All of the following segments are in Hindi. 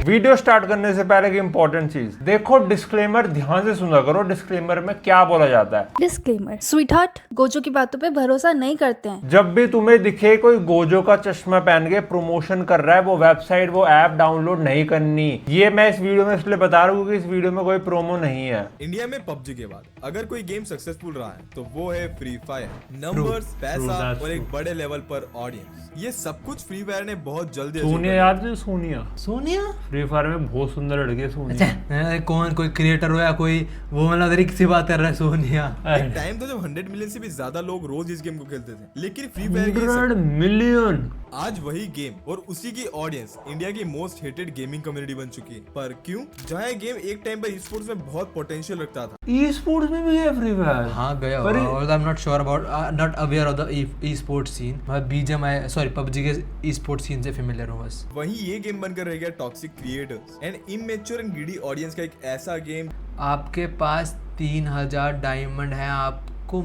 वीडियो स्टार्ट करने से पहले की इंपॉर्टेंट चीज देखो, डिस्क्लेमर ध्यान से सुना करो। डिस्क्लेमर में क्या बोला जाता है? डिस्क्लेमर, स्वीटहार्ट गोजो की बातों पे भरोसा नहीं करते हैं। जब भी तुम्हें दिखे कोई गोजो का चश्मा पहन के प्रमोशन कर रहा है, वो वेबसाइट वो ऐप डाउनलोड नहीं करनी। ये मैं इस वीडियो में इसलिए बता रहा हूँ कि इस वीडियो में कोई प्रोमो नहीं है। इंडिया में पबजी के बाद अगर कोई गेम सक्सेसफुल रहा है तो वो है फ्री फायर। नंबर्स, पैसा और एक बड़े लेवल पर ऑडियंस, ये सब कुछ फ्री फायर ने बहुत जल्दी सोनिया याद है? सोनिया फ्री फायर में बहुत सुंदर लड़की है सोनिया। अच्छा, कौन कोई क्रिएटर हो या कोई वो मतलब तरीके से बात कर रहा है सोनिया। एक टाइम था जब 100 मिलियन से भी ज्यादा लोग रोज इस गेम को खेलते थे, लेकिन फ्री फायर 100 मिलियन आज वही गेम और उसी की ऑडियंस इंडिया की मोस्ट हेटेड गेमिंग कम्युनिटी बन चुकी है। पर क्यों? जहाँ ये गेम एक टाइम पर ई-स्पोर्ट्स में बहुत पोटेंशियल रखता था। ई-स्पोर्ट्स में भी है फ्री फायर? हाँ गया होगा। I am not sure about, not aware of the esports scene. मैं बीजीएमआई सॉरी पबजी के ई-स्पोर्ट्स सीन से फेमिलियर हूँ बस। वहीं ये गेम बनकर रह गया toxic creators and immature and greedy audience का एक ऐसा गेम। आपके पास 3000 डायमंड है, आपको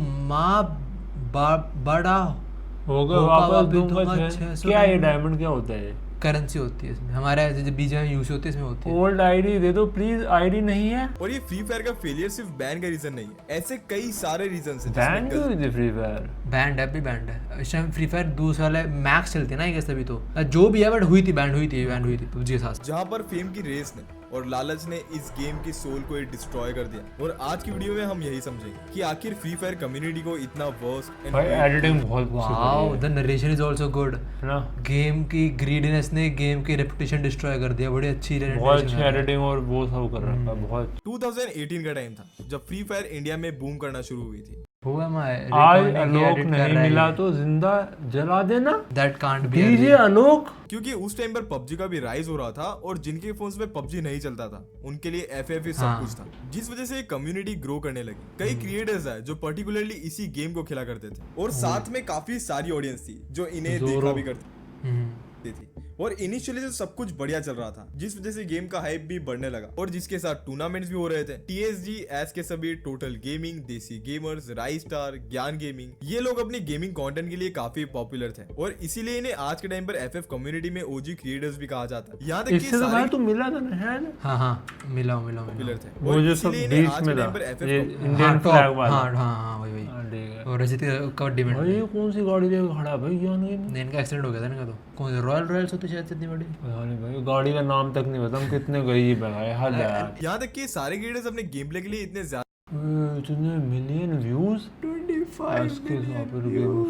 बड़ा होगा वापस दूंगा। क्या ये डायमंड क्या होता है? करेंसी होती है इसमें, हमारे जो बीजीएमआई यूज होती है इसमें होती है। ओल्ड आईडी दे दो प्लीज। आईडी नहीं है। और ये फ्री फायर का फेलियर सिर्फ बैन का रीजन नहीं है, ऐसे कई सारे रीजन है। बैन क्यों हुई थी फ्री फायर? बैंड है, अभी बैंड है इस टाइम। फ्री फायर दूसरा वाले मैक्स चलती है ना ये तभी तो जो भी है, बट हुई थी बैंड हुई थी पबजी के साथ। जहाँ पर फेम की रेस ने और लालच ने इस गेम की सोल को डिस्ट्रॉय कर दिया। और आज की वीडियो में हम यही समझेंगे कि आखिर फ्री फायर कम्युनिटी को इतना वर्स्ट भाई एडिटिंग बहुत wow, the narration is also good ना। गेम की ग्रीडीनेस ने गेम की रेपुटेशन डिस्ट्रॉय कर दिया। बड़ी अच्छी बहुत अच्छी एडिटिंग और वो सब कर रहा था बहुत। 2018 का टाइम था जब फ्री फायर इंडिया में बूम करना शुरू हुई थी। आज आलोक नहीं मिला तो जिंदा जला देना। दैट कांट बी डीजे आलोक। क्योंकि उस टाइम पर पबजी का भी राइज हो रहा था और जिनके फोन्स में पबजी नहीं चलता था उनके लिए एफएफ सब कुछ था, जिस वजह से कम्युनिटी ग्रो करने लगी। कई क्रिएटर्स है जो पर्टिकुलरली इसी गेम को खेला करते थे और साथ में काफी सारी ऑडियंस थी जो इन्हें देखा भी करती थी। और इनिशियली तो सब कुछ बढ़िया चल रहा था, जिस वजह से गेम का हाइप भी बढ़ने लगा और जिसके साथ टूर्नामेंट्स भी हो रहे थे। टीएसजी, एस के सभी, टोटल गेमिंग, देसी गेमर्स, राइज स्टार, ज्ञान गेमिंग, ये लोग अपनी गेमिंग कंटेंट के लिए काफी पॉपुलर थे और इसीलिए इन्हें आज के टाइम पर एफएफ कम्युनिटी में ओजी क्रिएटर्स भी कहा जाता है। यहाँ तक कि सारे तो मिला था ना है? हाँ मिला पॉपुलर थे वो जो सब बीच में था इंडियन फ्लैग वाला। हाँ वही और रजत कबड्डी में। भाई कौन सी गाड़ी लेके खड़ा है भाई? ज्ञान गेम। इनका एक्सीडेंट हो गया था इनका। तो कौन सी रॉयल्स होती शायद इतनी बड़ी? पता नहीं भाई, गाड़ी का नाम तक नहीं पता। हम कितने गरीब है यार। यहाँ तक कि सारे क्रिएटर्स अपने गेम प्ले के लिए इतने इतने मिलियन व्यूज 25 के साथ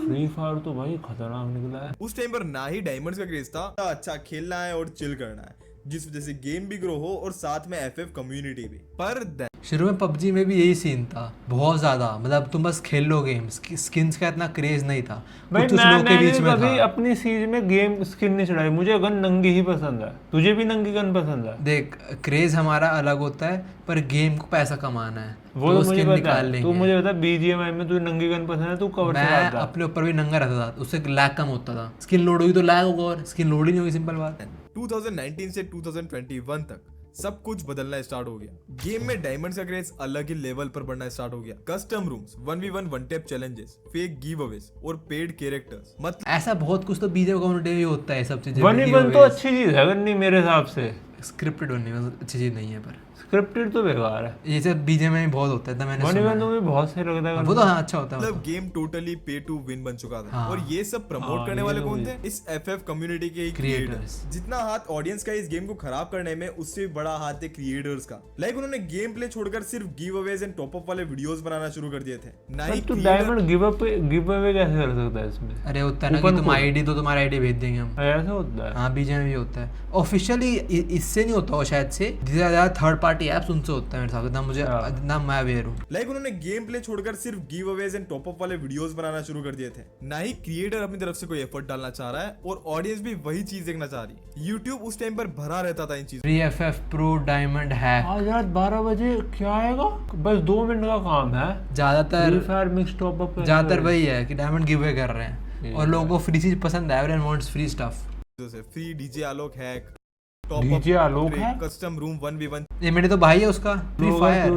फ्री फायर तो भाई खतरनाक निकला है। उस टाइम पर ना ही डायमंड्स का क्रेज था, अच्छा खेलना है और चिल करना है, जिस वजह से गेम भी ग्रो हो और साथ में एफएफ कम्युनिटी भी। पर शुरू में पबजी में भी यही सीन था बहुत ज्यादा, मतलब तुम बस खेल लो गेम, स्किन्स का इतना क्रेज नहीं था। भाई मैंने कभी अपनी सीरीज में गेम स्किन नहीं चढ़ाई। मुझे गन नंगी ही पसंद है। तुझे भी नंगी गन पसंद है? देख क्रेज हमारा अलग होता है, पर गेम को पैसा कमाना है वो तो मुझे निकाल लेंगे। तू मुझे बता बीजीएमआई में तुझे नंगी गन पसंद है? तू कवर मैं अपने ऊपर भी नंगा रहता था, उससे लैग कम होता था। स्किन लोड हुई तो लैग होगा, और स्किन लोड ही नहीं होगी, सिंपल बात। 2019 से 2021 तक सब कुछ बदलना स्टार्ट हो गया। गेम में डायमंड्स का क्रेज अलग ही लेवल पर बढ़ना स्टार्ट हो गया। Custom rooms, 1v1 one tap challenges, fake give Awez और पेड कैरेक्टर्स, मतलब ऐसा बहुत कुछ तो बीजे कम्युनिटी में होता है। सब चीजें 1v1 तो अच्छी चीज है नहीं मेरे हिसाब से। स्क्रिप्टेड बनने में अच्छी चीज नहीं है, पर स्क्रिप्टेड तो बेकार है। ये सब बीजे में बहुत होता है। मैंने तो भी बहुत सही लगता है वो तो। हाँ अच्छा होता है। मतलब गेम टोटली पे टू विन बन चुका था। और ये सब प्रमोट करने वाले कौन थे? इस एफएफ कम्युनिटी के क्रिएटर्स। जितना हाथ ऑडियंस का इस गेम को खराब करने में, उससे बड़ा हाथ है क्रिएटर्स का। लाइक उन्होंने गेम प्ले छोड़कर सिर्फ give Awez and top up वाले वीडियोस बनाना शुरू कर दिए थे। ना ही तो डायमंड गिव अवे कैसे कर सकता है इसमें? अरे होता है ना कि तुम आईडी तो तुम्हारा आईडी भेज देंगे हम, ऐसा होता है। हाँ बीजे में भी होता है। ऑफिशियली इससे नहीं होता शायद से, ज्यादा थर्ड पार्टी ऐप्स उनसे होता है मेरे साथ। ना मुझे ना मैं अवेयर हूँ। लाइक उन्होंने गेम प्ले छोड़कर सिर्फ give Awez and top up वाले वीडियोस बनाना शुरू कर दिए थे। ना ही क्रिएटर अपनी तरफ से कोई एफर्ट डालना चाह रहा है और ऑडियंस भी वही चीज देखना चाह रही है। यूट्यूब उस टाइम पर भरा रहता था इन चीजों। फ्री एफएफ प्रो डायमंड है। आज रात 12 बजे क्या आएगा? बस 2 मिनट का काम है। ज्यादातर मिक्स टॉप अप ज्यादातर वही है कि डायमंड गिव अवे कर रहे हैं और लोगों को फ्री चीज पसंद है। Everyone wants free stuff. Free DJ Alok hack DJ Alok है? कस्टम रूम 1v1 ये मेरे तो भाई है उसका फ्री फायर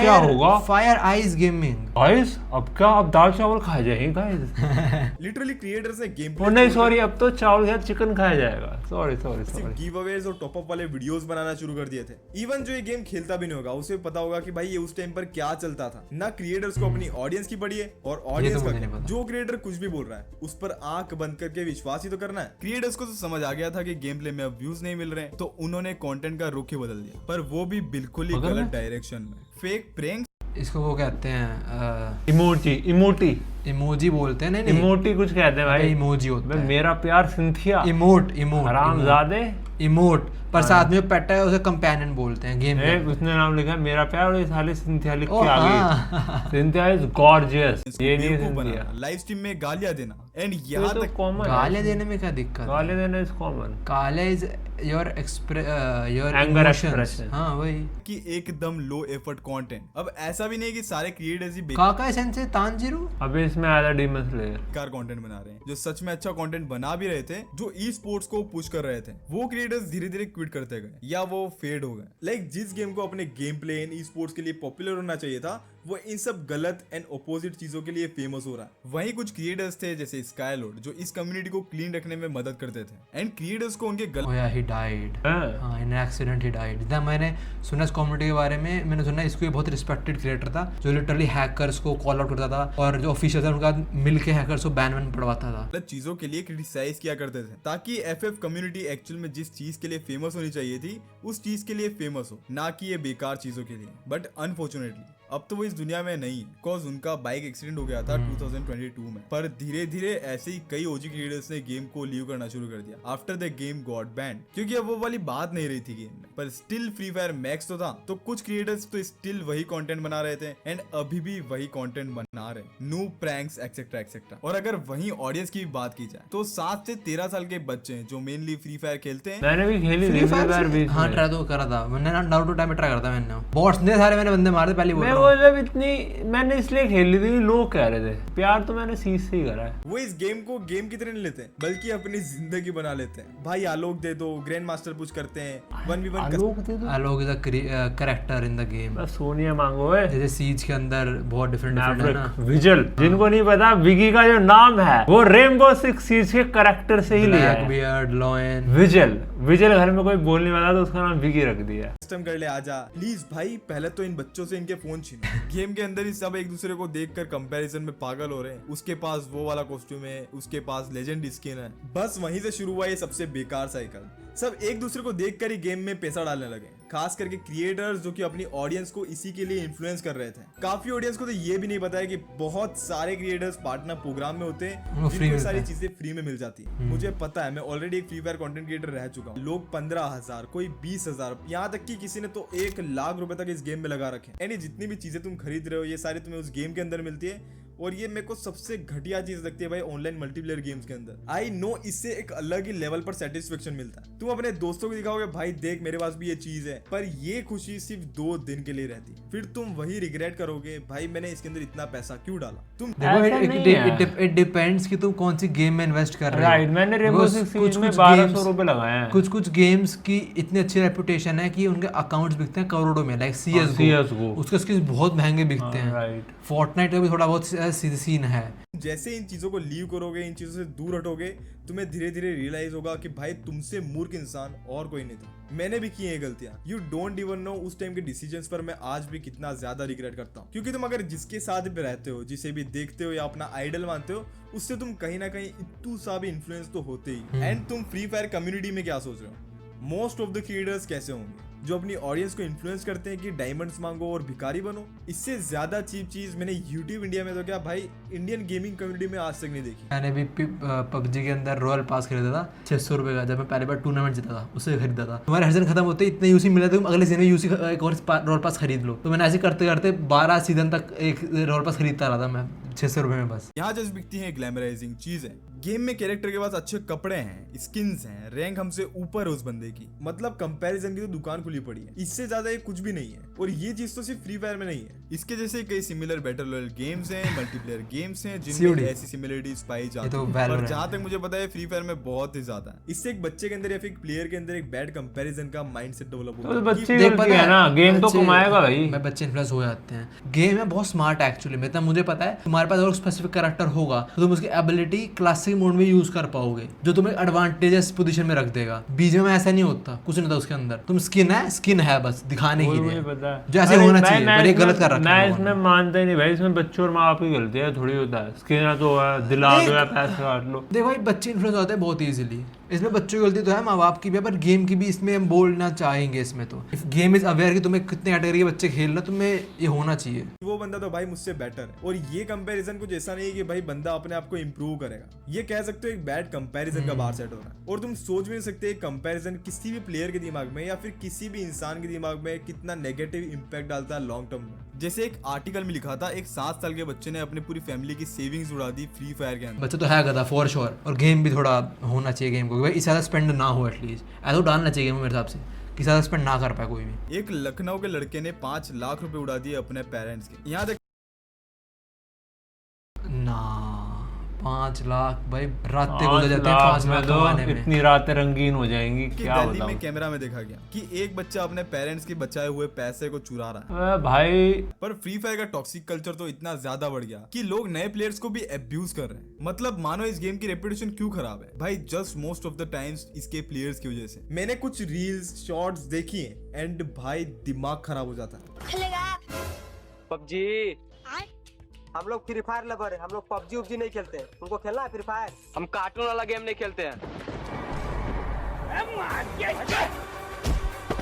क्या होगा फायर आइज गेमिंग गाइस। अब क्या, अब दाल चावल खाए जाएंगे गाइस। लिटरली क्रिएटर्स ने गेम ओ नहीं सॉरी, अब तो चावल के साथ चिकन खाया जाएगा। सॉरी सॉरी सिर्फ सॉरी। गिव अवेज और टॉप अप वाले वीडियोस बनाना शुरू कर दिए थे। इवन जो ये गेम खेलता भी नहीं होगा उसे पता होगा कि भाई ये उस टाइम पर क्या चलता था। ना क्रिएटर्स को अपनी ऑडियंस की पड़ी है, और ऑडियंस मुझे का नहीं क्या? पता। जो क्रिएटर कुछ भी बोल रहा है उस पर आंख बंद करके विश्वास ही तो करना है। क्रिएटर्स को तो समझ आ गया था कि गेम प्ले में अब व्यूज नहीं मिल रहे हैं, तो उन्होंने कंटेंट का रुख ही बदल दिया, पर वो भी बिल्कुल ही गलत डायरेक्शन में। फेक प्रैंक इसको वो कहते हैं इमोजी, इमोटी, इमोजी बोलते हैं। नहीं इमोटी कुछ कहते हैं भाई। इमोजी होता बे, है मेरा प्यार सिंथिया, इमोट हरामजादे। इमोट पर साथ में जो पेट है उसे कंपेनियन बोलते हैं गेम में। उसने नाम लिखा है मेरा प्यार, और ये साले सिंथिया लिख ओ, के आ हाँ। गई। Cynthia is gorgeous. ये नहीं बेवकूफ सिंथिया। बनाना, लाइव स्ट्रीम में गालियां देना, एंड ये यहाँ तो तक कॉमन है। गालियां देने में क्या दिक्कत है? गाली देना इज कॉमन। गालियां is your your Anger emotions. expression। हाँ वही। कि एकदम लो एफर्ट कंटेंट। अब ऐसा भी नहीं है कि सारे क्रिएटर्स ही काका सेंसे तांजिरो अभी इसमें आया था डीमन स्लेयर। बेकार कंटेंट बना रहे हैं। जो सच में अच्छा कंटेंट बना भी रहे थे, जो ई स्पोर्ट्स को पुश कर रहे थे, वो क्रिएटर्स धीरे धीरे क्विट करते गए या वो फेड हो गए। लाइक जिस गेम को अपने game play in e sports के लिए पॉपुलर होना चाहिए था, वो इन सब गलत एंड ऑपोजिट चीजों के लिए फेमस हो रहा है। वहीं कुछ क्रिएटर्स थे जैसे स्काईलॉर्ड, जो इस कम्युनिटी को क्लीन रखने में मदद करते थे, एंड क्रिएटर्स को उनके गलत ओया ही डाइड। हाँ इन एक्सीडेंट ही डाइड। जितना मैंने सुना इस कम्युनिटी के बारे में, मैंने सुना इसको बहुत रिस्पेक्टेड क्रिएटर था जो लिटरली हैकर्स को कॉल आउट करता था, और जो ऑफिशियल था उनका मिलके हैकर्स को बैन वैन पड़वाता था। गलत चीजों के लिए क्रिटिसाइज किया करते थे, ताकि एफएफ कम्युनिटी एक्चुअल में जिस चीज के लिए फेमस होनी चाहिए थी उस चीज के लिए फेमस हो, ना कि ये बेकार चीजों के लिए। बट अनफॉर्चुनेटली अब तो वो इस दुनिया में नहीं है, बिकॉज उनका बाइक एक्सीडेंट हो गया था 2022 में। पर धीरे धीरे ऐसे ही कई ओजी क्रिएटर्स ने गेम को लीव करना शुरू कर दिया after the game got banned, क्योंकि अब वो वाली बात नहीं रही थी गेम में। पर स्टिल फ्री फायर मैक्स तो था, तो कुछ क्रिएटर्स तो स्टिल वही कंटेंट बना रहे थे, एंड अभी भी वही कंटेंट बना रहे, न्यू प्रैंक्स एक्सेट्रा एक्सेट्रा। और अगर वही ऑडियंस की बात की जाए तो 7 से 13 साल के बच्चे हैं जो मेनली फ्री फायर खेलते हैं। मैंने भी खेली थी फ्री फायर भी। हाँ ट्राई तो करा था मैंने ना, नारुतो टाइम में ट्राई करता मैंने। बॉट्स ने सारे मैंने बंदे मारे थे पहले बोल मैं रहा वो हूँ। जब इतनी मैंने इसलिए खेली थी, लोग कह रहे थे प्यार तो मैंने सीज से ही करा है। वो इस गेम को गेम की तरह नहीं लेते, बल्कि अपनी जिंदगी बना लेते हैं। भाई आलोक दे दो, ग्रैंड मास्टर पुश करते हैं, 1v1 आलोक दे दो, Alok is a character in the game. बस सोनिया मांगो है। जैसे सीज के अंदर बहुत डिफरेंट है ना। विजल, जिनको नहीं पता, विगी का जो नाम है वो रेनबो सिक्स सीज के कैरेक्टर से ही लिया है। बियर्ड लॉयन विजल, विजल घर में कोई बोल नहीं पाता तो उसका नाम विगी रख दिया। कस्टम कर ले आजा प्लीज। भाई पहले तो इन बच्चों से इनके फोन छीनो। गेम के अंदर ही सब एक दूसरे को देखकर कंपैरिजन में पागल हो रहे हैं। उसके पास वो वाला कॉस्ट्यूम है, उसके पास लेजेंड स्किन है। बस वहीं से शुरू हुआ ये सबसे बेकार साइकिल। सब एक दूसरे को देखकर ही गेम में पैसा डालने लगे, खास करके क्रिएटर्स जो कि अपनी ऑडियंस को इसी के लिए इन्फ्लुएंस कर रहे थे। काफी ऑडियंस को तो ये भी नहीं पता है कि बहुत सारे क्रिएटर्स पार्टनर प्रोग्राम में होते हैं जिनको सारी चीजें फ्री में मिल जाती है। मुझे पता है, मैं ऑलरेडी एक फ्री फायर कंटेंट क्रिएटर रह चुका हूँ। लोग 15,000, कोई 20,000, यहाँ तक कि किसी ने तो 1 लाख रुपए तक इस गेम में लगा रखे। यानी जितनी भी चीजें तुम खरीद रहे हो ये सारी तुम्हें उस गेम के अंदर मिलती है। और ये मेरे को सबसे घटिया चीज लगती है भाई ऑनलाइन मल्टीप्लेयर गेम्स के अंदर। आई नो इससे एक अलग ही लेवल पर सेटिस्फेक्शन मिलता है। तुम अपने दोस्तों को दिखाओगे भाई देख मेरे पास भी ये चीज है, पर ये खुशी सिर्फ 2 दिन के लिए रहती, फिर तुम वही रिग्रेट करोगे भाई मैंने इसके अंदर इतना पैसा क्यों डाला। तुम देखो इट डिपेंड्स कि तुम कौन सी गेम में इन्वेस्ट कर रहे हो। राइट, मैंने रेनबो सिक्स सीज में 1200 रुपए लगाए हैं। कुछ गेम्स की इतनी अच्छी रेपुटेशन है कि उनके अकाउंट्स बिकते हैं करोड़ों में। लाइक CS:GO उसके स्किन्स बहुत महंगे बिकते हैं। राइट, फोर्टनाइट का भी थोड़ा बहुत सीन है। जैसे इन चीजों को लीव करोगे, इन चीजों से दूर हटोगे, तुम्हें धीरे धीरे रियलाइज होगा कि भाई तुमसे मूर्ख इंसान और कोई नहीं था। मैंने भी की है गलतियां। यू डोंट इवन नो उस टाइम के डिसीजंस पर मैं आज भी कितना ज्यादा रिग्रेट करता हूँ। क्योंकि तुम अगर जिसके साथ भी रहते हो, जिसे भी देखते हो या अपना आइडल मानते हो, उससे तुम कहीं ना कहीं इतू सा भी इन्फ्लुएंस तो होते ही। एंड तुम फ्री फायर कम्युनिटी में क्या सोच रहे हो? मोस्ट ऑफ द क्रिएटर्स कैसे होंगे जो अपनी ऑडियंस को इन्फ्लुएंस करते हैं कि डायमंड्स मांगो और भिखारी बनो। इससे ज्यादा चीप चीज मैंने यूट्यूब इंडिया में तो क्या भाई इंडियन गेमिंग कम्युनिटी में आज तक नहीं देखी। मैंने भी PUBG के अंदर रॉयल पास खरीदा था 600 रुपए का, जब मैं पहली बार टूर्नामेंट जीता था उससे खरीदा था। तुम्हारे हर सीजन खत्म होते इतने यूसी मिला था, तुम अगले सीजन में यूसी एक और रॉयल पास खरीद लो। तो मैंने ऐसे करते करते 12 सीजन तक एक रॉयल पास खरीदता रहा था मैं 600 रुपए में बस। यहाँ जस्ट बिकती है ग्लैमराइजिंग चीजें। गेम में कैरेक्टर के पास अच्छे कपड़े हैं, स्किन्स हैं, रैंक हमसे ऊपर है उस बंदे की, मतलब कंपैरिजन की तो दुकान खुली पड़ी है। इससे ज्यादा ये कुछ भी नहीं है। और ये चीज तो सिर्फ फ्री फायर में नहीं है, इसके जैसे कई सिमिलर बैटल रॉयल गेम्स हैं, मल्टीप्लेयर गेम्स हैं जिनमें ऐसी सिमिलरिटीज पाई जाती है। पर जहां तक मुझे पता है फ्री फायर में बहुत ही ज्यादा है। इससे एक बच्चे के अंदर या फिर एक प्लेयर के अंदर एक बैड कंपैरिजन का माइंडसेट डेवलप होता है। बच्चे गलती है ना, गेम तो कमाएगा भाई। मैं बच्चे इन्फ्लुएंस हो जाते हैं। गेम है बहुत स्मार्ट एक्चुअली में, मुझे पता है तुम्हारे पास अगर स्पेसिफिक कैरेक्टर होगा तो तुम उसकी एबिलिटी क्लासिक मोड में यूज कर पाओगे, जो तुम्हें एडवांटेजेस पोजीशन में रख देगा। बीजे में ऐसा नहीं होता, कुछ नहीं था उसके अंदर। तुम स्किन है बस दिखाने के लिए, जो ऐसे होना चाहिए, पर ये गलत कर रखा है। मैं इसमें मानता ही नहीं भाई, इसमें बच्चों और माँ बाप की गलती है, थोड़ी होता है। स्किन तो दिला दो या पैसे काट लो। देख भाई बच्चे इन्फ्लुएंस होते हैं बहुत इजीली, इसमें बच्चों की गलती तो है, माँ बाप की भी है, पर गेम की भी इसमें हम बोलना चाहेंगे। इसमें तो गेम इज अवेयर कि तुम्हें कितने कैटेगरी के बच्चे खेल रहे, तुम्हें ये होना चाहिए। वो बंदा तो भाई मुझसे बेटर है। और ये कंपैरिजन कुछ ऐसा नहीं है कि भाई बंदा अपने आप को इंप्रूव करेगा, ये कह सकते हो एक बैड कंपैरिजन का बाहर सेट हो रहा है। और तुम सोच भी नहीं सकते कंपैरिजन किसी भी प्लेयर के दिमाग में या फिर किसी भी इंसान के दिमाग में कितना नेगेटिव इंपैक्ट डालता है लॉन्ग टर्म में। जैसे एक आर्टिकल में लिखा था, एक 7 साल के बच्चे ने अपनी पूरी फैमिली की सेविंग्स उड़ा दी फ्री फायर के अंदर। बच्चा तो है गधा फॉर श्योर, और गेम भी थोड़ा होना चाहिए गेम को, भाई इससे ज्यादा स्पेंड ना हो, एटलीस्ट ऐसा डालना चाहिए मेरे हिसाब से कि ज्यादा स्पेंड ना कर पाए कोई भी। एक लखनऊ के लड़के ने 5 लाख रुपए उड़ा दिए अपने पेरेंट्स के। यहाँ तक ना 5 लाख भाई रातें गुजर जाते हैं 5 लाख कमाने में। इतनी रातें रंगीन हो जाएंगी क्या दिल्ली बताऊं। में कैमरा में देखा गया कि एक बच्चा अपने पेरेंट्स के बचाए हुए पैसे को चुरा रहा है। भाई पर फ्री फायर का टॉक्सिक कल्चर तो इतना ज्यादा बढ़ गया कि लोग नए प्लेयर्स को भी एब्यूज कर रहे हैं। मतलब मानो इस गेम की रेपुटेशन क्यों खराब है भाई, just most of the times इसके प्लेयर्स की वजह से। मैंने कुछ रील्स शॉर्ट्स देखी हैं एंड भाई दिमाग खराब हो जाता है। पबजी हम लोग फ्री फायर लवर है, हम लोग पबजी उबजी नहीं खेलते हैं। तुमको खेलना है फ्री फायर? हम कार्टून वाला गेम नहीं खेलते हैं।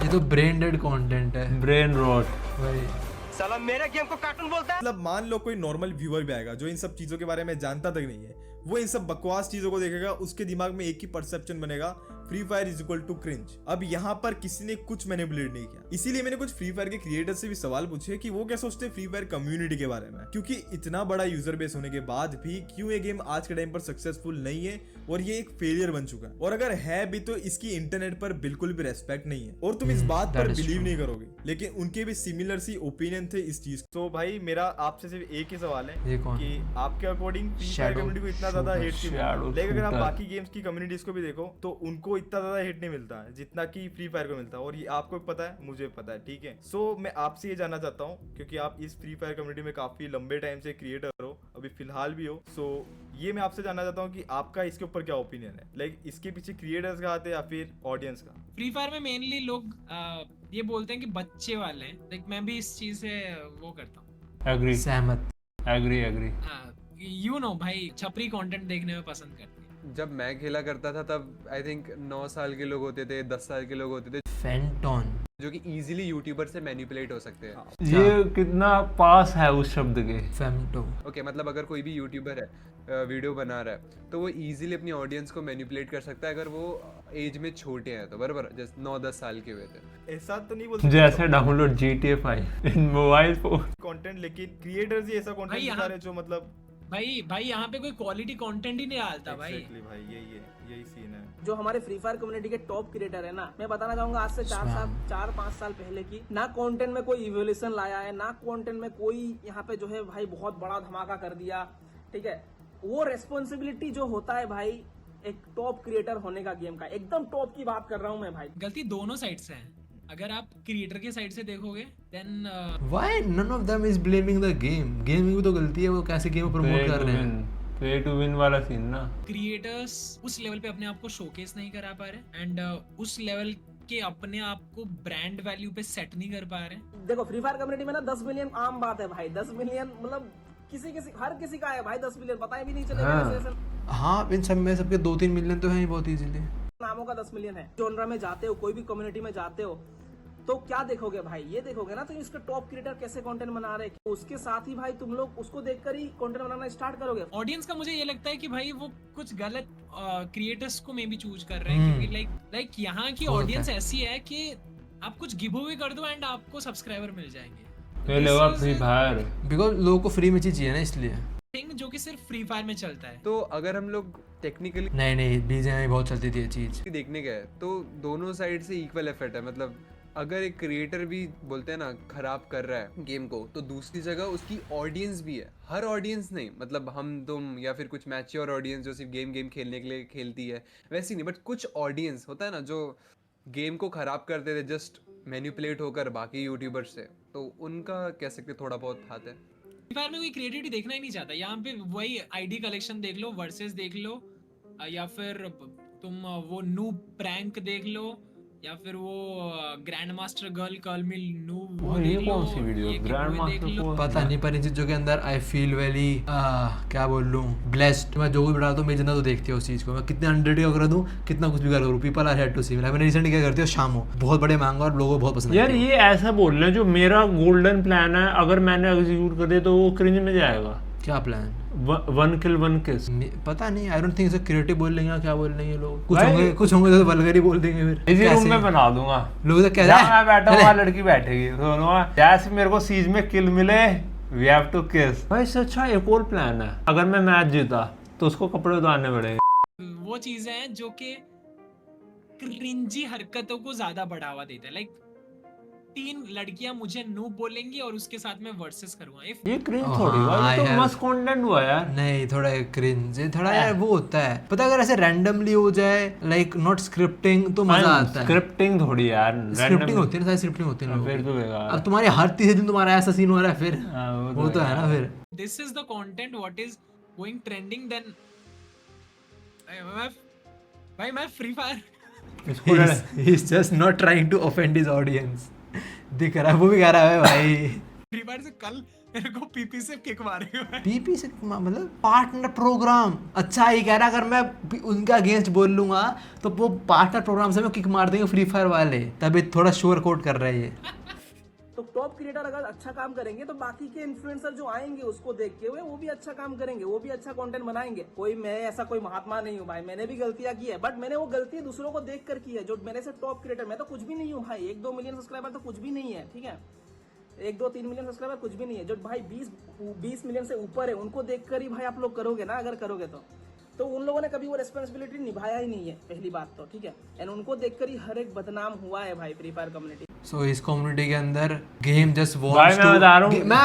ये तो ब्रेन डेड कंटेंट है, ब्रेन रॉट भाई। साला मेरे गेम को कार्टून बोलता है। मतलब मान लो कोई नॉर्मल व्यूअर भी आएगा जो इन सब चीजों के बारे में जानता तक नहीं है, वो इन सब बकवास चीजों को देखेगा, उसके दिमाग में एक ही परसेप्शन बनेगा, Free Fire is equal to cringe. अब यहाँ पर किसी ने कुछ मैनिपुलेट नहीं किया। इसीलिए मैंने कुछ फ्री फायर के क्रिएटर्स से भी सवाल पूछे कि वो क्या सोचते हैं फ्री फायर कम्युनिटी के बारे में, क्योंकि इतना बड़ा यूजर बेस होने के बाद भी क्यों ये गेम आज के टाइम पर सक्सेसफुल नहीं है और ये एक फेलियर बन चुका है। और अगर है भी तो इसकी इंटरनेट पर बिल्कुल भी रेस्पेक्ट नहीं है। और तुम इस बात पर बिलीव नहीं करोगे, लेकिन उनके भी सिमिलर सी ओपिनियन थे इस चीज। तो भाई मेरा आपसे सिर्फ एक ही सवाल है कि आपके अकॉर्डिंग फ्री फायर कम्युनिटी को इतना ज्यादा हेट क्यों मिलता है? लेकिन अगर आप बाकी गेम्स की कम्युनिटीज को भी देखो तो उनको इतना ज्यादा हेट नहीं मिलता है जितना कि फ्री फायर को मिलता है। और ये आपको पता है, मुझे पता है, ठीक है। सो मैं आपसे ये जानना चाहता हूँ, क्योंकि आप इस फ्री फायर कम्युनिटी में काफी लंबे टाइम से क्रिएटर हो, अभी फिलहाल भी हो, सो ये मैं आपसे जानना चाहता हूँ कि आपका इसके ऊपर क्या ओपिनियन है। लाइक इसके पीछे क्रिएटर्स का हाथ है या फिर ऑडियंस का? फ्री फायर में मेनली लोग ये बोलते हैं कि बच्चे वाले हैं। लाइक मैं भी इस चीज से वो करता हूँ, एग्री सहमत, एग्री यू नो भाई छपरी कंटेंट देखने में पसंद करते हैं। जब मैं खेला करता था तब आई थिंक 9 साल के लोग होते थे, 10 साल के लोग होते थे फेंटोन जो कि इजीली यूट्यूबर से मैनिपुलेट हो सकते हैं। ये कितना पास है उस शब्द के, फेंटो। ओके मतलब अगर कोई भी यूट्यूबर है वीडियो बना रहा है तो वो इजीली अपनी ऑडियंस को मैनिपुलेट कर सकता है अगर वो एज में छोटे हैं तो, बराबर, जैसे 9-10 साल के हुए थे। ऐसा तो नहीं बोलते जैसे डाउनलोड GTA 5 इन मोबाइल फोन कंटेंट, लेकिन क्रिएटर्स ही ऐसा कंटेंट दिखा रहे हैं जो मतलब भाई यहाँ पे कोई क्वालिटी कंटेंट ही नहीं डालता भाई। भाई यही सीन है। जो हमारे फ्री फायर कम्युनिटी के टॉप क्रिएटर है ना, मैं बताना चाहूंगा आज से 4-5 साल पहले की ना कंटेंट में कोई इवोल्यूशन लाया है, ना कंटेंट में कोई यहाँ पे जो है भाई बहुत बड़ा धमाका कर दिया, ठीक है। वो रेस्पॉन्सिबिलिटी जो होता है भाई एक टॉप क्रिएटर होने का, गेम का एकदम टॉप की बात कर रहा हूँ मैं भाई। गलती दोनों साइड से है। अगर आप क्रिएटर के साइड से देखोगे then why none of them is blaming the game. Game की भी तो गलती है, वो कैसे गेम को प्रमोट कर रहे हैं। पे टू विन वाला सीन ना। क्रिएटर्स उस लेवल पे अपने आप को शोकेस नहीं करा पा रहे एंड उस लेवल के अपने आप को ब्रांड वैल्यू पे सेट नहीं कर पा रहे। देखो फ्री फायर कम्युनिटी में ना 10 मिलियन आम बात है भाई। 10 मिलियन मतलब हर किसी का है भाई 10 मिलियन, पता ही भी नहीं चलेगा। हाँ इन सब में सबके 2-3 मिलियन तो हैं बहुत इजीली। नामों का 10 मिलियन है। जोनरा में जाते हो, कोई भी कम्युनिटी में जाते हो तो क्या देखोगे भाई, ये देखोगे ना तो इसके टॉप क्रिएटर कैसे कंटेंट बना रहे हैं, उसके साथ ही भाई तुम लोग उसको देखकर ही कंटेंट बनाना स्टार्ट करोगे। ऑडियंस का मुझे ये लगता है कि भाई वो कुछ गलत क्रिएटर्स को मे भी चूज कर रहे हैं, क्योंकि लाइक यहाँ की ऑडियंस ऐसी है कि आप कुछ गिव अवे कर दो एंड आपको सब्सक्राइबर मिल जाएंगे। फ्री फायर बिकॉज लोगों को फ्री में चीज चाहिए ना, इसलिए थिंग जो कि सिर्फ फ्री फायर में चलता है। तो अगर हम लोग टेक्निकली नहीं बीजे में बहुत चलती थी ये चीज़। देखने गए तो दोनों साइड से इक्वल इफेक्ट है। मतलब अगर एक क्रिएटर भी बोलते हैं ना खराब कर रहा है गेम को, तो दूसरी जगह उसकी ऑडियंस भी है। हर ऑडियंस नहीं, मतलब हम तुम या फिर कुछ मैच्योर ऑडियंस जो सिर्फ गेम खेलने के लिए खेलती है वैसी नहीं, बट कुछ ऑडियंस होता है ना जो गेम को खराब करते थे जस्ट मैनिपुलेट होकर बाकी यूट्यूबर्स से, तो उनका कह सकते थोड़ा बहुत हाथ है। फ्री फायर में कोई क्रिएटिविटी देखना ही नहीं चाहता। यहाँ पे वही आईडी कलेक्शन देख लो, वर्सेस देख लो, या फिर तुम वो नूब प्रैंक देख लो, या फिर वो ग्रैंड मास्टर गर्ल कॉल मी नूब वो ये देख लो, कौन सी वीडियो ये ग्रैंड giveaway देख मास्टर लो। को पता नहीं, पर इन चीज़ों के अंदर आई फील वेरी क्या बोल लूँ, ब्लेस्ड। मैं जो भी बढ़ाता हूँ मेरी जनता तो देखती है उस चीज़ को। मैं कितने अंडरटेक कर दूँ, कितना कुछ भी कर करूँ, पीपल आर हेड टू सी। मैंने रिसेंटली क्या करती हूँ, शाम हो बहुत बड़े मांगा और लोगों को बहुत पसंद यार आती है। ये ऐसा बोल रहे हैं जो मेरा गोल्डन प्लान है, अगर मैंने एग्जीक्यूट कर दिया तो वो क्रिंज में जाएगा। क्या प्लान? वन किल वन किस। पता नहीं, आई डोंट थिंक इसे क्रिएटिव बोल लेंगे, क्या बोल लेंगे लोग। भाई- कुछ होंगे तो वल्गर ही बोल देंगे फिर। इसी रूम कैसे? में बना दूंगा। लोग तो कह जहाँ रहे मैं बैठा हूँ हैं वहाँ लड़की बैठेगी दोनों। जैसे मेरे को सीज में किल मिले, वी हैव टू किस। भाई इससे अच्छा एक और प्लान है, अगर मैं मैच जीता तो उसको कपड़े उतारने पड़ेंगे। वो चीजें हैं जो कि क्रिंजी हरकतों को ज्यादा बढ़ावा देते हैं। लाइक 3 लड़कियां मुझे नूब बोलेंगी और उसके साथ मैं वर्सेस करूंगा। ये क्रिंज हाँ, थोड़ी हुआ, ये I तो have- मस्त कंटेंट हुआ यार। नहीं, थोड़ा क्रिंज, थोड़ा यार वो होता है। पता है, अगर ऐसे रैंडमली हो जाए, लाइक नॉट स्क्रिप्टिंग, तो मजा आता है। स्क्रिप्टिंग थोड़ी यार, स्क्रिप्टिंग होती है ना, सारी स्क्रिप्टिंग होती है लोगों फिर की। तो बेकार। अब तुम्हारे हर तीसरे दिन तुम्हारा ऐसा सीन हो रहा है फिर, हाँ, वो तो है ना फिर। This is the content what is going trending then भाई मैं फ्री फायर इसको He's just not trying to offend his audience. दिख रहा है, वो भी कह रहा है भाई। फ्री फायर से कल मेरे को पीपी से किक मारेगा भाई। पीपी से मतलब पार्टनर प्रोग्राम। अच्छा, ये कह रहा है अगर मैं उनका अगेंस्ट बोल लूंगा तो वो पार्टनर प्रोग्राम से मैं किक मार देंगे फ्री फायर वाले। तभी थोड़ा शोर कोट कर रहे हैं ये। तो टॉप क्रिएटर अगर अच्छा काम करेंगे तो बाकी के इन्फ्लुएंसर जो आएंगे उसको देख के वो भी अच्छा काम करेंगे, वो भी अच्छा कंटेंट बनाएंगे। कोई मैं ऐसा कोई महात्मा नहीं हूँ भाई, मैंने भी गलतियां की है, बट मैंने वो गलती दूसरों को देख कर की है। जो मेरे से टॉप क्रिएटर, मैं तो कुछ भी नहीं हूँ भाई, 1-2 मिलियन सब्सक्राइबर तो कुछ भी नहीं है, ठीक है। 1-2-3 मिलियन सब्सक्राइबर कुछ भी नहीं है। जो भाई 20 मिलियन से ऊपर है उनको देखकर ही भाई आप लोग करोगे ना, अगर करोगे तो उन लोगों ने कभी वो रिस्पॉन्सिबिलिटी निभाया ही नहीं है, पहली बात तो, ठीक है। एंड उनको देखकर ही हर एक बदनाम हुआ है भाई फ्री फायर कम्युनिटी। So इस कम्युनिटी के अंदर गेम जस्ट भाई वांट्स मैं बता रहा हूँ, मैं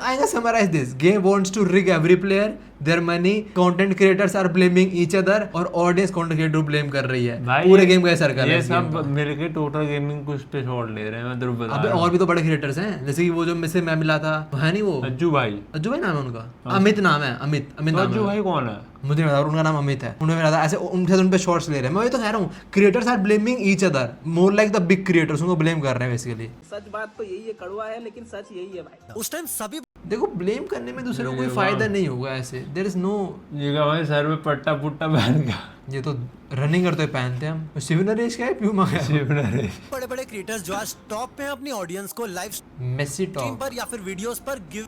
I summarise this, game wants to rig every player their money, content creators are blaming each other और ऑडियंस कंटेंट क्रिएटर ब्लेम कर रही है। भाई पूरे गेम का असर कर रहा ये है इस game सब का। मिलके टोटल गेमिंग कुछ पे शॉट ले रहे हैं, मैं तेरे को बता अबे रहा हूँ। और भी तो बड़े क्रिएटर्स हैं, जैसे कि वो जो में से मैं मिला था, वो है नहीं वो अज्जू भाई। अज्जू भाई नाम है उनका, अमित नाम है, अमित तो नाम अज्जू है। भाई कौन है? मुझे नहीं पता, उनका नाम अमित है। उन्होंने मिला था, ऐसे उनके साथ उन पे शॉट्स ले रहे हैं। मैं वही तो कह रहा हूँ, creators are blaming each other more like the big creators, उनको ब्लेम कर रहे हैं बेसिकली। सच बात तो यही है, कड़वा है लेकिन सच यही है भाई। उस टाइम सभी देखो, ब्लेम करने में दूसरे को कोई फायदा नहीं होगा ऐसे, देयर इज नो। ये का भाई सर में पट्टा पुट्टा पहन गया। ये तो रनिंग करते हुए पहनते हैं हम। शिव नरेश क्या है, प्यूमा का है? बड़े बड़े क्रिएटर्स जो आज टॉप पे हैं अपनी ऑडियंस को लाइव मेसी स्ट्रीम टॉप। पर या फिर वीडियोस पर गिव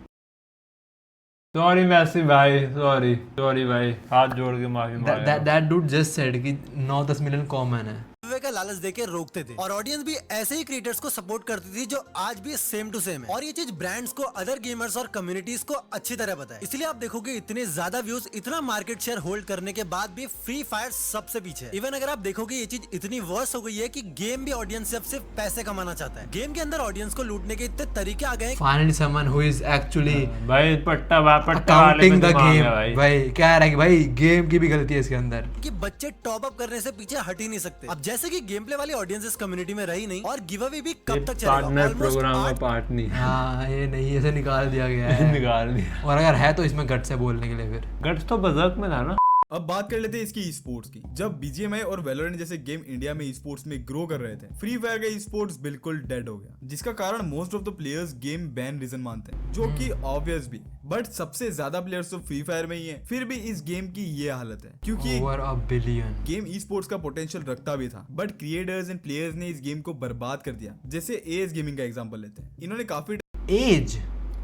सॉरी मैसी भाई, सॉरी भाई, हाथ जोड़ के माफी मांग दैट डूड जस्ट सेड कि 9-10 मिलियन कॉमन है। का लालच देके रोकते थे और ऑडियंस भी ऐसे ही क्रिएटर्स को सपोर्ट करती थी जो आज भी सेम टू सेम है। और ये चीज ब्रांड्स को, अदर गेमर्स और कम्युनिटीज को अच्छी तरह पता है। इसलिए आप देखोगे इतने ज्यादा व्यूज, इतना मार्केट शेयर होल्ड करने के बाद भी फ्री फायर सबसे पीछे है। इवन अगर आप देखोगे ये चीज इतनी वर्स हो गई है कि गेम भी ऑडियंस से अब सिर्फ पैसे कमाना चाहता है। गेम के अंदर ऑडियंस को लूटने के इतने तरीके आ गए finally someone who is actually भाई पट्टा वाले काउंटिंग में द दिमाग है गेम। भाई। भाई कह रहा है कि भाई गेम की भी गलती है इसके अंदर। कि बच्चे टॉप अप करने से पीछे हट ही नहीं सकते। अब जैसे कि गेम प्ले वाली ऑडियंस इस कम्युनिटी में रही नहीं और गिव अवे भी कब तक चलेगा। पार्टनर प्रोग्राम का पार्ट नहीं है। हाँ, ये नहीं, ऐसे निकाल दिया गया है। निकाल दिया। और अगर है तो इसमें गट से बोलने के लिए फिर गट्स तो बजर्क में था ना। अब बात कर लेते हैं इसकी स्पोर्ट्स की। जब BGMI और वैलोरेंट जैसे गेम इंडिया में स्पोर्ट्स में ग्रो कर रहे थे, फ्री फायर का स्पोर्ट्स बिल्कुल डेड हो गया, जिसका कारण most of the players game ban reason मानते हैं, जो कि ऑब्वियस भी। बट सबसे ज्यादा प्लेयर्स तो फ्री फायर में ही है, फिर भी इस गेम की ये हालत है क्योंकि over a billion. Game sports का पोटेंशियल रखता भी था, बट क्रिएटर्स एंड प्लेयर्स ने इस गेम को बर्बाद कर दिया। जैसे एज गेमिंग का एग्जांपल लेते हैं, इन्होंने काफी एज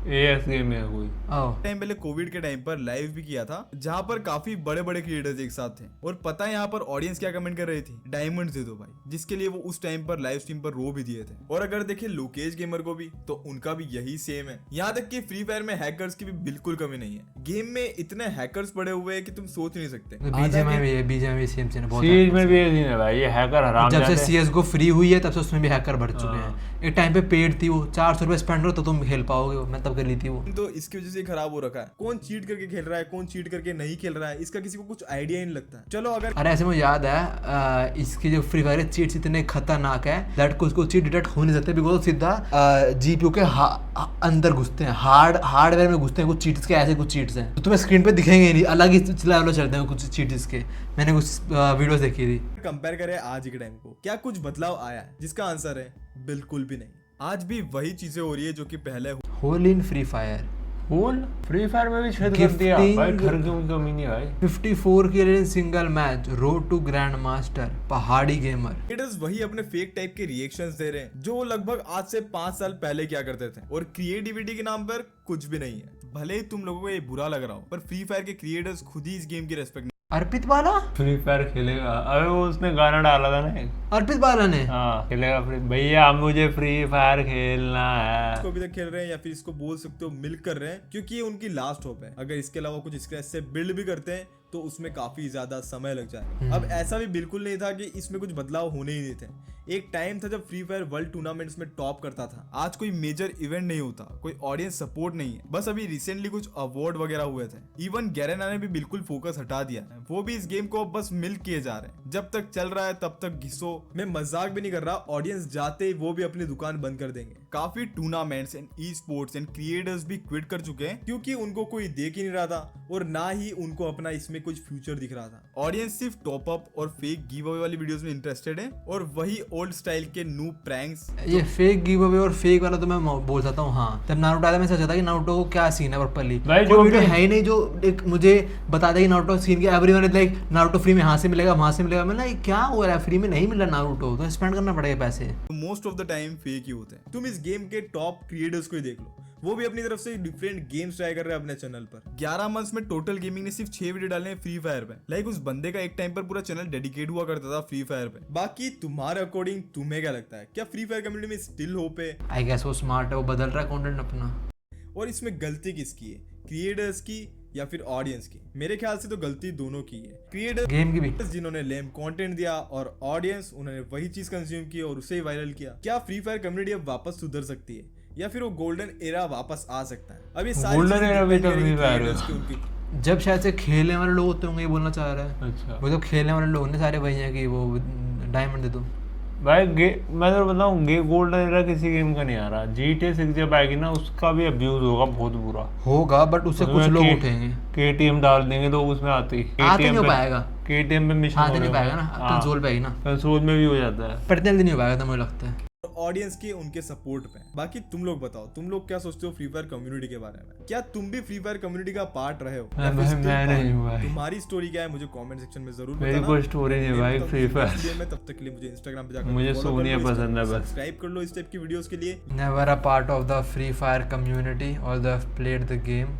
एएस गेम है कोई। ओह टाइम पहले कोविड के टाइम पर लाइव भी किया था, जहाँ पर काफी बड़े बड़े क्रिएटर्स एक साथ थे। और पता है यहाँ पर ऑडियंस क्या कमेंट कर रही थी? डायमंड दे दो भाई, जिसके लिए वो उस टाइम पर लाइव स्ट्रीम पर रो भी दिए थे। और अगर देखे लोकेश गेमर को भी, तो उनका भी यही सेम है। यहाँ तक कि फ्री फायर में हैकर्स की भी बिल्कुल कमी नहीं है। गेम में इतने हैकर्स पड़े हुए हैं कि तुम सोच नहीं सकते। बीजीएमआई में, बीजीएमआई में सेम सीन बहुत सीरीज में भी ये सीन है भाई, ये हैकर हराम जब से CS:GO फ्री हुई है तब से उसमें भी हैकर बढ़ चुके हैं। एक टाइम पे पेड थी, वो 400 रुपए स्पेंड करो तो तुम खेल पाओगे, मैं तब कर ली थी वो। तो इसकी वजह से खराब हो रखा है। कौन चीट करके खेल रहा है, कौन चीट करके नहीं खेल रहा है, इसका किसी को कुछ आइडिया ही नहीं लगता है। चलो अगर अरे ऐसे मुझे याद है इसकी जो फ्री फायर चीट्स इतने खतरनाक है दैट उसको चीट डिटेक्ट हो नहीं सकते, बिकॉज सीधा जीपीयू के अंदर घुसते हैं, हार्डवेयर में घुसते हैं कुछ चीट्स के, ऐसे कुछ चीट्स हैं तो तुम्हें स्क्रीन पे दिखेंगे नहीं, अलग ही लेवल चलते हैं कुछ चीट्स के। मैंने कुछ वीडियोस देखी थी। कंपेयर करें आज के टाइम को, क्या कुछ बदलाव आया है? जिसका आंसर है बिल्कुल भी नहीं। आज भी वही चीजें हो रही है जो कि पहले hole in free fire, hole free fire में भी छेद कर दिया भाई, घर की कमी नहीं भाई। 54 kill in single match, road to grand master, Pahadi gamer. Creators वही अपने फेक टाइप के रिएक्शंस दे रहे हैं जो वो लगभग आज से 5 साल पहले क्या करते थे। और क्रिएटिविटी के नाम पर कुछ भी नहीं है। भले ही तुम लोगों को ये बुरा लग रहा हो, पर फ्री फायर के क्रिएटर्स खुद ही इस गेम की रेस्पेक्ट। अर्पित बाला फ्री फायर खेलेगा? अरे वो उसने गाना डाला था ना, अर्पित बाला ने, हाँ खेलेगा फ्री, भैया मुझे फ्री फायर खेलना है। इसको अभी तक खेल रहे हैं या फिर इसको बोल सकते हो मिल्क कर रहे हैं, क्योंकि ये उनकी लास्ट होप है। अगर इसके अलावा कुछ स्क्रैच से बिल्ड भी करते हैं तो उसमें काफी ज्यादा समय लग जाए। अब ऐसा भी बिल्कुल नहीं था कि इसमें कुछ बदलाव होने ही नहीं थे। एक टाइम था जब फ्री फायर वर्ल्ड टूर्नामेंट्स में टॉप करता था। आज कोई मेजर इवेंट नहीं होता, कोई ऑडियंस सपोर्ट नहीं है। बस अभी रिसेंटली कुछ अवार्ड वगैरह हुए थे। इवन गैरेना ने भी बिल्कुल फोकस हटा दिया है। वो भी इस गेम को अब बस मिल्क किए जा रहे हैं। जब तक चल रहा है तब तक घिसो। मैं मजाक भी नहीं कर रहा, ऑडियंस जाते ही वो भी अपनी दुकान बंद कर देंगे। काफी tournaments and e sports and creators भी क्विट कर चुके हैं, क्योंकि उनको कोई देख ही नहीं रहा था और ना ही उनको अपना इसमें कुछ फ्यूचर दिख रहा था। ऑडियंस सिर्फ टॉप अप और फेक गिव अवे वाली वीडियोस में इंटरेस्टेड है, और वही ओल्ड स्टाइल के नू प्रैंक्स। ये फेक गिव अवे और फेक वाला तो मैं बोल सकता हूँ। हाँ, जब नारुतो आया मैं सोचा था कि नारुतो को क्या सीन है प्रॉपर्ली, भाई जो जो वीडियो भी- है ही नहीं जो एक मुझे बता दे कि नारुतो सीन के। Everyone is like Naruto free में यहाँ से मिलेगा वहां से मिलेगा। मैं लाइक क्या हो रहा है, फ्री में नहीं मिल रहा नारुतो, तो स्पेंड करना पड़ेगा पैसे। Most of the time fake ही होते हैं। तुम इस गेम के टॉप क्रिएटर्स को ही देख लो, वो भी अपनी तरफ से डिफरेंट गेम्स ट्राई कर रहे हैं अपने चैनल पर। 11 मंथ्स में टोटल गेमिंग ने सिर्फ 6 वीडियो डाले हैं फ्री फायर पे। लाइक उस बंदे का एक टाइम पर पूरा चैनल डेडिकेट हुआ करता था फ्री फायर पे। बाकी तुम्हारे अकॉर्डिंग तुम्हें क्या लगता है, क्या फ्री फायर कम्युनिटी में स्टिल होप है? आई गेस वो स्मार्ट है, वो बदल रहा है कंटेंट अपना। और इसमें गलती किसकी है, क्रिएटर्स की या फिर ऑडियंस की? मेरे ख्याल से तो गलती दोनों की है। क्रिएटर्स गेम की भी जिन्होंने लेम कंटेंट दिया, और ऑडियंस उन्होंने वही चीज कंज्यूम की और उसे वायरल किया। क्या फ्री फायर कम्युनिटी अब वापस सुधर सकती है, या फिर वो गोल्डन एरा वापस आ सकता है? अब ये सारी Golden चीजें era भी तो depend करेंगी Free Fire creators है। की, उनकी। जब शायद से खेलने वाले लोग होते होंगे, ये बोलना चाह रहा है। अच्छा वो तो खेलने वाले लोग ने सारे वही हैं कि वो डायमंड दे दो। भाई मैं तो बताऊँ गोल्डन एरा किसी गेम का नहीं आ रहा। GTA 6 जब आएगी ना, उसका भी अब्यूज होगा बहुत बुरा होगा, बट उससे कुछ लोग उठेंगे। KTM डाल देंगे लोग उसमें आते ही। आते नहीं हो पाएगा, KTM पे मिशन आते नहीं पाएगा ना, कंसोल पे आएगी ना, कंसोल में भी हो जाता है। पर इतने जल्दी नहीं हो पाएगा, तो मुझे लगता है। ऑडियंस के उनके सपोर्ट पे। बाकी तुम लोग बताओ, तुम लोग क्या सोचते हो फ्री फायर कम्युनिटी के बारे में? क्या तुम भी फ्री फायर कम्युनिटी का पार्ट रहे हो? या फिर भाई, still मैं part? नहीं हूँ भाई। तुम्हारी स्टोरी क्या है मुझे कमेंट सेक्शन में जरूर मेरी बताना। कोई स्टोरी नहीं भाई फ्री फायर में तब तक के लिए मुझे इंस्टाग्राम पे जाकर मुझे follow कर सोनिया लो, पसंद है बस। सब्सक्राइब कर लो इस टाइप की वीडियोस के लिए। Never a part of the Free Fire community or the played the game.